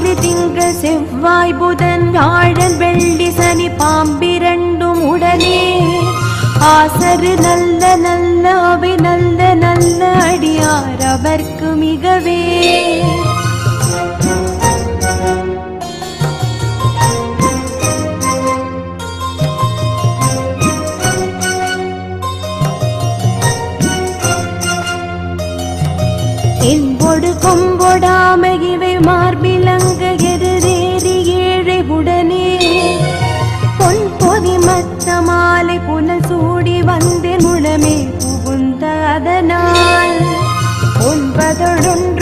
ஆதி திங்கள் செவ்வாய் புதன் வியாழன் வெள்ளி சனி பாம்பிரண்டும் உடனே ஆசரு நல்ல நல்ல அவை நல்ல நல்ல அடியார் அவர்க்கு மிகவே என்பொடு கொம்பொடாமகிவை மார்பிலங்க எருதேறி ஏழை உடனே பொன் பொதி மத்த மாலை புனல் சூடி வந்து முழமே புகுந்த அதனால் 9